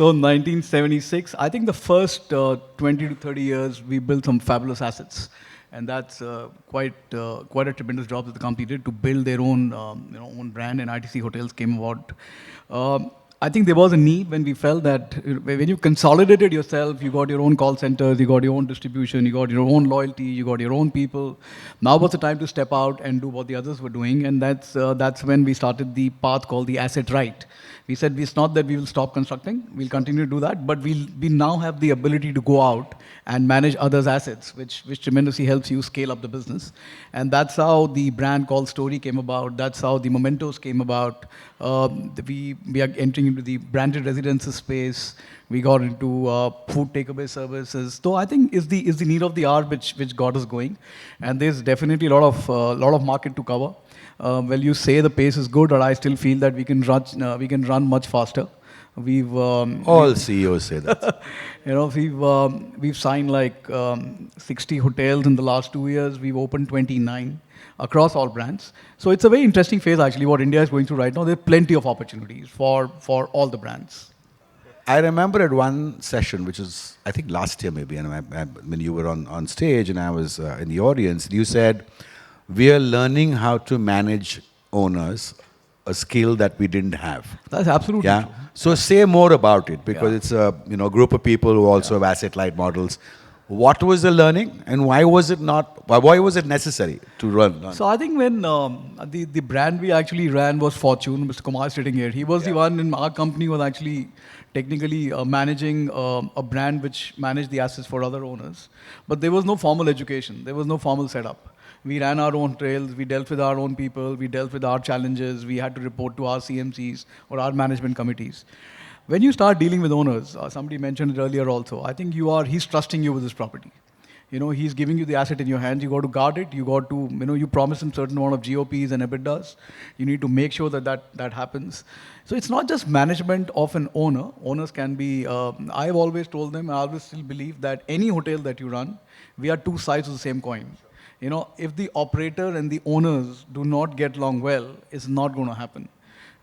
So 1976, I think the first 20 to 30 years, we built some fabulous assets. And that's quite a tremendous job that the company did to build their own, own brand, and ITC Hotels came about. I think there was a need when we felt that when you consolidated yourself, you got your own call centers, you got your own distribution, you got your own loyalty, you got your own people. Now was the time to step out and do what the others were doing, and that's when we started the path called the asset right. We said it's not that we will stop constructing, we'll continue to do that, but we now have the ability to go out and manage others' assets, which tremendously helps you scale up the business. And that's how the brand called Story came about. That's how the Mementos came about. We are entering into the branded residences space. We got into food takeaway services. So I think is the need of the hour which got us going. And there's definitely a lot of market to cover. Well, you say the pace is good, or I still feel that we can run much faster. All CEOs say that. We've signed like 60 hotels in the last 2 years. We've opened 29 across all brands. So it's a very interesting phase actually. What India is going through right now. There are plenty of opportunities for all the brands. I remember at one session, which was I think last year maybe, and when you were on stage and I was in the audience, you said, "We are learning how to manage owners, a skill that we didn't have." That's absolutely true. So say more about it, because it's a group of people who also have asset-light models. What was the learning, and why was it necessary to run? So I think when the brand we actually ran was Fortune. Mr. Kumar is sitting here. He was the one in our company who was actually technically managing a brand which managed the assets for other owners. But there was no formal education. There was no formal setup. We ran our own trails, we dealt with our own people, we dealt with our challenges, we had to report to our CMCs or our management committees. When you start dealing with owners, somebody mentioned it earlier also, I think he's trusting you with his property. He's giving you the asset in your hands, you got to guard it, you got to, you promise him certain amount of GOPs and EBITDAs. You need to make sure that happens. So it's not just management of an owner. Owners can be, I've always told them, I always still believe that any hotel that you run, we are two sides of the same coin. If the operator and the owners do not get along well, it's not going to happen.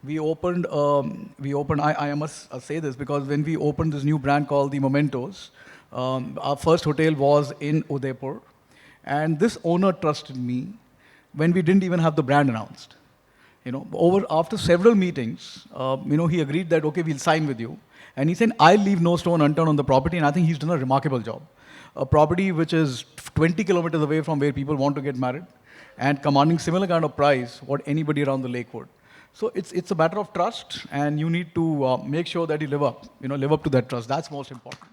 I must say this, because when we opened this new brand called the Mementos, our first hotel was in Udaipur, and this owner trusted me when we didn't even have the brand announced. After several meetings, he agreed that, okay, we'll sign with you. And he said, I'll leave no stone unturned on the property, and I think he's done a remarkable job. A property which is 20 kilometers away from where people want to get married and commanding similar kind of price what anybody around the lake would. So it's a matter of trust, and you need to make sure that you live up to that trust. That's most important.